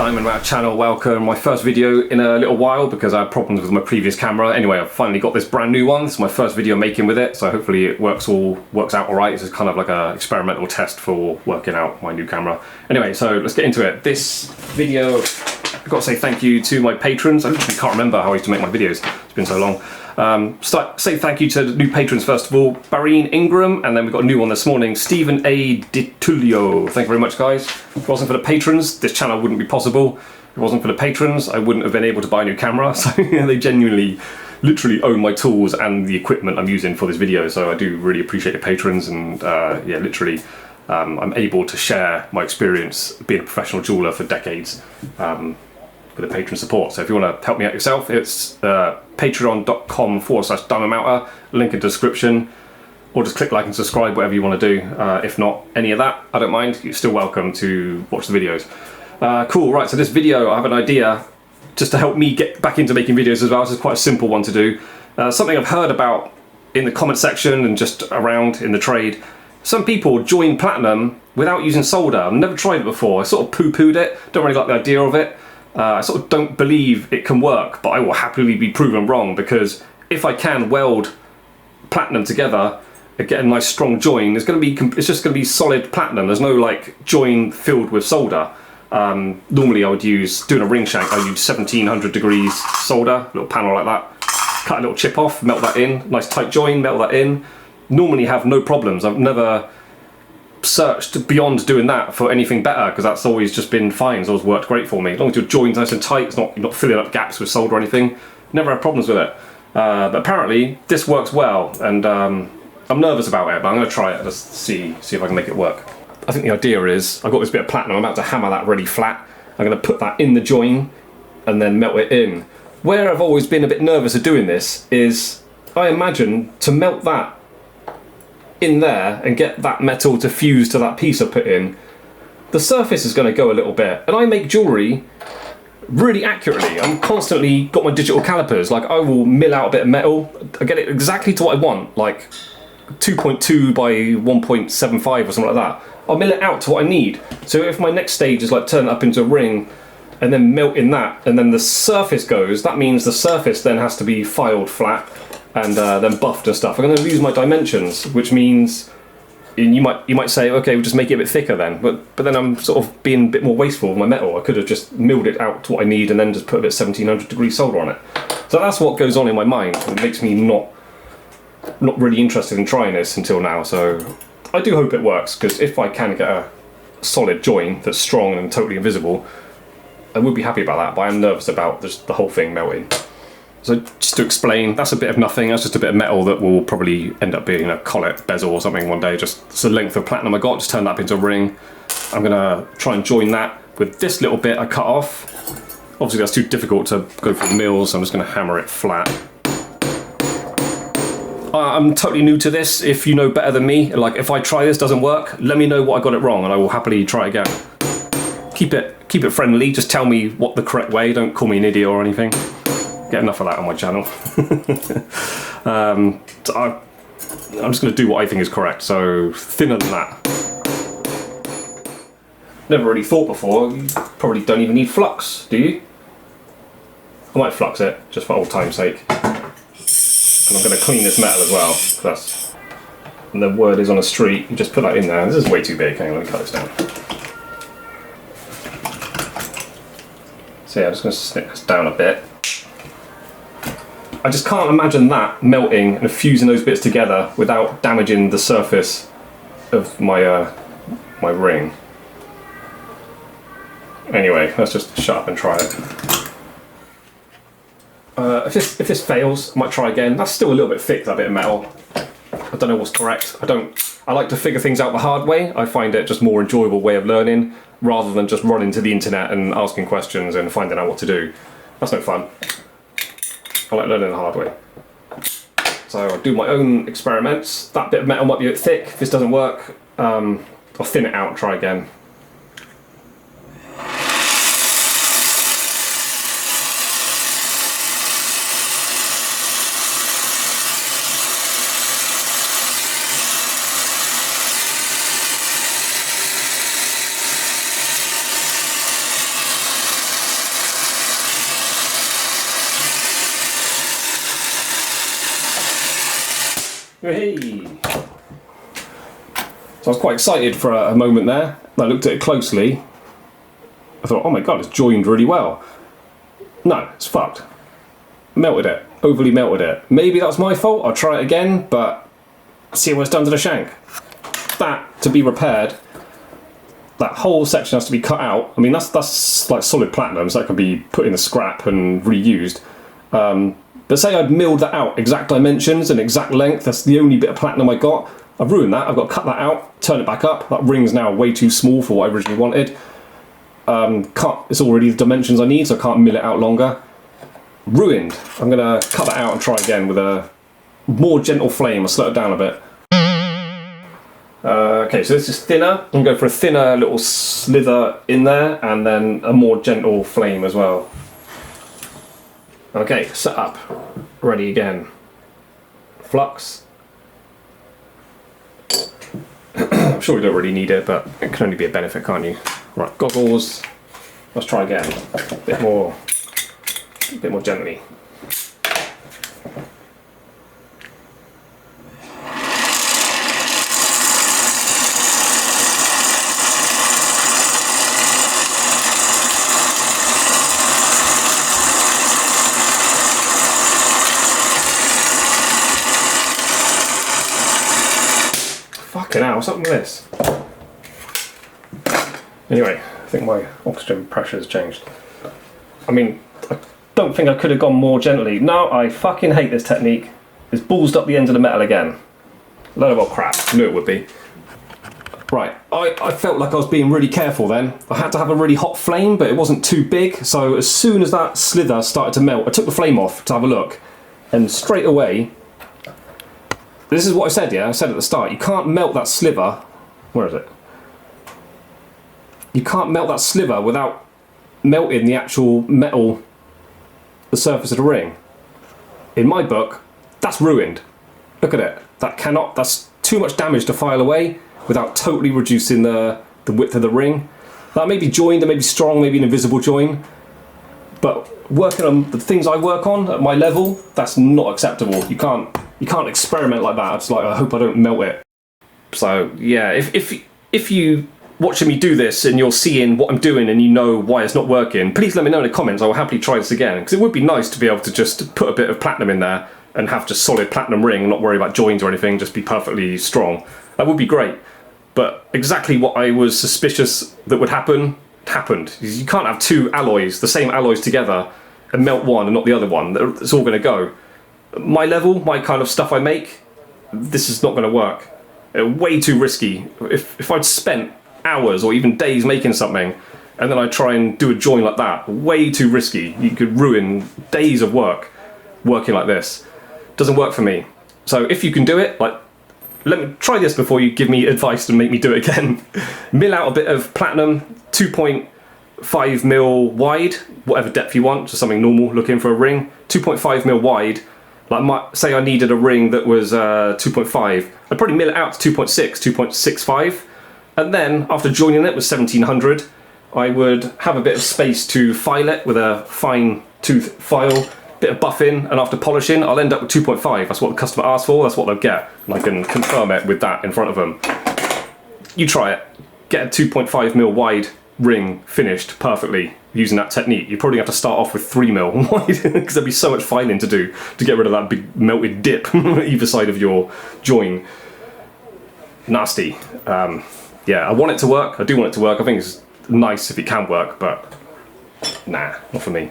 Diamond Rat channel, welcome. My first video in a little while because I had problems with my previous camera. Anyway, I've finally got this brand new one. This is my first video making with it, so hopefully it works out alright. This is kind of like an experimental test for working out my new camera. Anyway, so let's get into it. This video, I've got to say thank you to my patrons. I literally can't remember how I used to make my videos. It's been so long. Say thank you to the new patrons first of all, Barine Ingram, and then we've got a new one this morning, Stephen A. DiTullio. Thank you very much, guys. If it wasn't for the patrons, this channel wouldn't be possible. If it wasn't for the patrons, I wouldn't have been able to buy a new camera. So they genuinely, literally own my tools and the equipment I'm using for this video. So I do really appreciate the patrons, and yeah, literally, I'm able to share my experience being a professional jeweller for decades. With the patron support. So if you want to help me out yourself, it's patreon.com/diamondmelter, link in the description, or just click like and subscribe, whatever you want to do. If not any of that, I don't mind, you're still welcome to watch the videos. Cool, right, so this video, I have an idea just to help me get back into making videos as well. This is quite a simple one to do. Something I've heard about in the comment section and just around in the trade. Some people join platinum without using solder. I've never tried it before. I sort of poo-pooed it, don't really like the idea of it. I sort of don't believe it can work, but I will happily be proven wrong, because if I can weld platinum together and get a nice strong join, it's just going to be solid platinum. There's no like join filled with solder. Normally I would use, doing a ring shank, I use 1700 degrees solder, a little panel like that, cut a little chip off, melt that in, nice tight join, melt that in. Normally have no problems. I've never searched beyond doing that for anything better, because that's always just been fine. It's always worked great for me. As long as your join's nice and tight, you're not filling up gaps with solder or anything. Never had problems with it. But apparently this works well, and I'm nervous about it, but I'm going to try it, just see if I can make it work. I think the idea is, I've got this bit of platinum, I'm about to hammer that really flat. I'm going to put that in the join and then melt it in. Where I've always been a bit nervous of doing this is, I imagine to melt that in there and get that metal to fuse to that piece I put in, the surface is going to go a little bit. And I make jewellery really accurately. I'm constantly got my digital calipers. Like, I will mill out a bit of metal, I get it exactly to what I want, like 2.2 by 1.75 or something like that. I'll mill it out to what I need. So if my next stage is like turn it up into a ring and then melt in that, and then the surface goes, that means the surface then has to be filed flat and then buffed and stuff. I'm going to lose my dimensions, which means you might say, okay, we'll just make it a bit thicker then. But then I'm sort of being a bit more wasteful with my metal. I could have just milled it out to what I need and then just put a bit 1700 degree solder on it. So that's what goes on in my mind. It makes me not really interested in trying this until now. So I do hope it works, because if I can get a solid join that's strong and totally invisible, I would be happy about that. But I'm nervous about just the whole thing melting. So just to explain, that's a bit of nothing. That's just a bit of metal that will probably end up being a collet bezel or something one day. Just it's the length of platinum I got, just turn that up into a ring. I'm gonna try and join that with this little bit I cut off. Obviously that's too difficult to go through the mills, so I'm just gonna hammer it flat. I'm totally new to this. If you know better than me, like if I try this doesn't work, let me know what I got it wrong and I will happily try again. Keep it friendly, just tell me what the correct way, don't call me an idiot or anything. Get enough of that on my channel. So I'm just going to do what I think is correct, so thinner than that. Never really thought before, you probably don't even need flux, do you? I might flux it, just for old time's sake. And I'm going to clean this metal as well, because the word is on a street, you just put that in there. This is way too big, hang on, let me cut this down. So yeah, I'm just going to snip this down a bit. I just can't imagine that melting and fusing those bits together without damaging the surface of my my ring. Anyway, let's just shut up and try it. If this fails, I might try again. That's still a little bit thick, that bit of metal. I don't know what's correct. I like to figure things out the hard way. I find it just more enjoyable way of learning, rather than just running to the internet and asking questions and finding out what to do. That's no fun. I like learning the hard way. So I'll do my own experiments. That bit of metal might be a bit thick. If this doesn't work, I'll thin it out and try again. Hey! So I was quite excited for a moment there. I looked at it closely. I thought, oh my god, it's joined really well. No, it's fucked. Melted it. Overly melted it. Maybe that's my fault. I'll try it again, but see what it's done to the shank. That, to be repaired, that whole section has to be cut out. I mean, that's like solid platinum, so that can be put in the scrap and reused. But say I'd milled that out, exact dimensions and exact length, that's the only bit of platinum I got. I've ruined that. I've got to cut that out, turn it back up. That ring's now way too small for what I originally wanted. It's already the dimensions I need, so I can't mill it out longer. Ruined. I'm going to cut that out and try again with a more gentle flame. I'll slow it down a bit. Okay, so this is thinner. I'm going to go for a thinner little slither in there and then a more gentle flame as well. Okay, set up. Ready again. Flux. I'm sure we don't really need it, but it can only be a benefit, can't you? Right, goggles. Let's try again. A bit more gently. Fucking hell, what's up with this? Anyway, I think my oxygen pressure has changed. I mean, I don't think I could have gone more gently. No, I fucking hate this technique. It's ballsed up the end of the metal again. Load of old crap. I knew it would be. Right, I felt like I was being really careful then. I had to have a really hot flame, but it wasn't too big. So as soon as that slither started to melt, I took the flame off to have a look. And straight away, this is what I said, yeah? I said at the start, you can't melt that sliver. Where is it? You can't melt that sliver without melting the actual metal, the surface of the ring. In my book, that's ruined. Look at it. That's too much damage to file away without totally reducing the width of the ring. That may be joined, that may be strong, maybe an invisible join. But working on the things I work on at my level, that's not acceptable. You can't experiment like that. It's like, I hope I don't melt it. So yeah, if you watching me do this and you're seeing what I'm doing and you know why it's not working, please let me know in the comments. I will happily try this again, because it would be nice to be able to just put a bit of platinum in there and have just solid platinum ring and not worry about joins or anything, just be perfectly strong. That would be great. But exactly what I was suspicious that would happen, happened. You can't have two alloys, the same alloys together, and melt one and not the other one. It's all going to go. My level, my kind of stuff I make, this is not going to work. Way too risky. If I'd spent hours or even days making something and then I try and do a join like that, way too risky. You could ruin days of work working like this. Doesn't work for me. So if you can do it, like, let me try this before you give me advice to make me do it again. Mill out a bit of platinum, 2.5 mil wide, whatever depth you want, just something normal looking for a ring, 2.5 mil wide. Like, say I needed a ring that was 2.5, I'd probably mill it out to 2.6, 2.65, and then after joining it with 1700, I would have a bit of space to file it with a fine tooth file, bit of buffing, and after polishing, I'll end up with 2.5. That's what the customer asked for, that's what they'll get, and I can confirm it with that in front of them. You try it, get a 2.5 mil wide ring finished perfectly using that technique. You probably have to start off with 3 mil wide because there'd be so much filing to do to get rid of that big melted dip either side of your join. Nasty. Yeah, I want it to work. I do want it to work. I think it's nice if it can work, but nah, not for me.